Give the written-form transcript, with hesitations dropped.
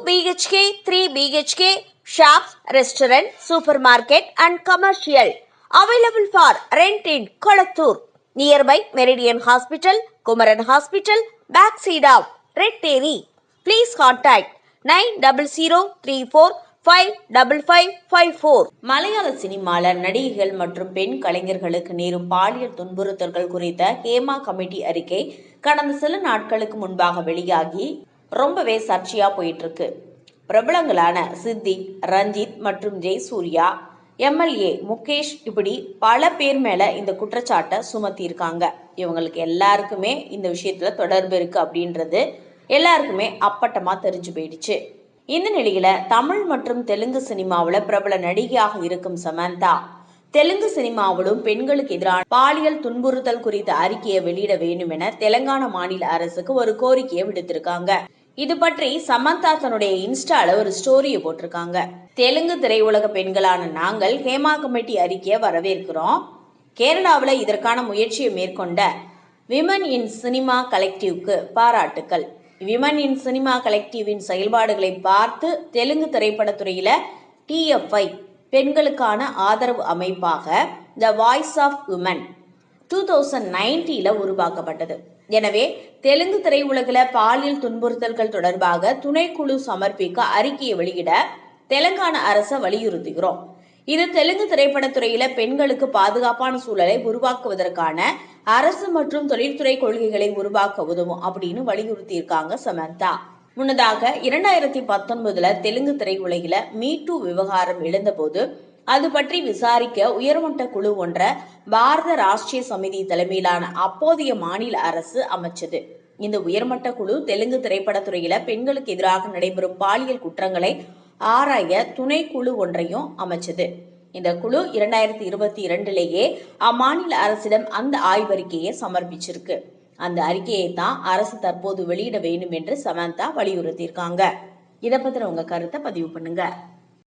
BHK, 3 BHK, shops, restaurant, supermarket and commercial available for rent in Kolattur, nearby Meridian Hospital, Kumaran Hospital, backside of Red Terry. Please contact 9034555554. மலையாள சினிமால நடிகைகள் மற்றும் பெண் கலைஞர்களுக்கு நேரும் பாலியல் துன்புறுத்தல்கள் குறித்த ஹேமா கமிட்டி அறிக்கை கடந்த சில நாட்களுக்கு முன்பாக வெளியாகி ரொம்பவே சர்ச்சையா போயிட்டு இருக்கு. பிரபலங்களான சித்திக், ரஞ்சித் மற்றும் ஜெயசூர்யா, MLA முகேஷ் இப்படி பல பேர் மேல இந்த குற்றச்சாட்டை சுமத்தி இருக்காங்க. இவங்களுக்கு எல்லாருக்குமே இந்த விஷயத்துல தொடர்பு இருக்கு அப்படின்றது எல்லாருக்குமே அப்பட்டமா தெரிஞ்சு போயிடுச்சு. இந்த நிலையில தமிழ் மற்றும் தெலுங்கு சினிமாவில் பிரபல நடிகையாக இருக்கும் சமந்தா தெலுங்கு சினிமாவிலும் பெண்களுக்கு எதிரான பாலியல் துன்புறுத்தல் குறித்த அறிக்கையை வெளியிட வேண்டும் என தெலங்கானா மாநில அரசுக்கு ஒரு கோரிக்கையை விடுத்திருக்காங்க. இது பற்றி சமந்தா தன்னுடைய இன்ஸ்டால ஒரு ஸ்டோரியை போட்டிருக்காங்க. தெலுங்கு திரையுலக பெண்களான நாங்கள் ஹேமா கமிட்டி அறிக்கையை வரவேற்கிறோம். கேரளாவில் இதற்கான முயற்சியை மேற்கொண்ட விமன் இன் சினிமா கலெக்டிவ்க்கு பாராட்டுக்கள். விமன் இன் சினிமா கலெக்டிவின் செயல்பாடுகளை பார்த்து தெலுங்கு திரைப்படத்துறையில TFI பெண்களுக்கான ஆதரவு அமைப்பாக த வாய்ஸ் ஆஃப் உமன் 2019 உருவாக்கப்பட்டது. எனவே தெலுங்கு திரையுலகில் பாலியல் துன்புறுத்தல்கள் தொடர்பாக துணைக்குழு சமர்ப்பிக்க அறிக்கையை வெளியிட தெலுங்கானா அரசை வலியுறுத்துகிறோம். இது தெலுங்கு திரைப்படத்துறையில பெண்களுக்கு பாதுகாப்பான சூழலை உருவாக்குவதற்கான அரசு மற்றும் தொழில்துறை கொள்கைகளை உருவாக்க உதவும் அப்படின்னு வலியுறுத்தியிருக்காங்க சமந்தா. முன்னதாக 2019 தெலுங்கு திரையுலகில மீ2 விவகாரம் எழுந்தபோது அது பற்றி விசாரிக்க உயர்மட்ட குழு ஒன்ற பாரத ராஷ்டிரிய சமிதி தலைமையிலான அப்போதைய மாநில அரசு அமைச்சது. இந்த உயர்மட்ட குழு தெலுங்கு திரைப்படத்துறையில பெண்களுக்கு எதிராக நடைபெறும் பாலியல் குற்றங்களை ஆராய துணை குழு ஒன்றையும் அமைச்சது. இந்த குழு 2022 அம்மாநில அரசிடம் அந்த ஆய்வறிக்கையை சமர்ப்பிச்சிருக்கு. அந்த அறிக்கையை தான் அரசு தற்போது வெளியிட வேண்டும் என்று சமந்தா வலியுறுத்தியிருக்காங்க. இதை பத்தின உங்க கருத்தை பதிவு பண்ணுங்க.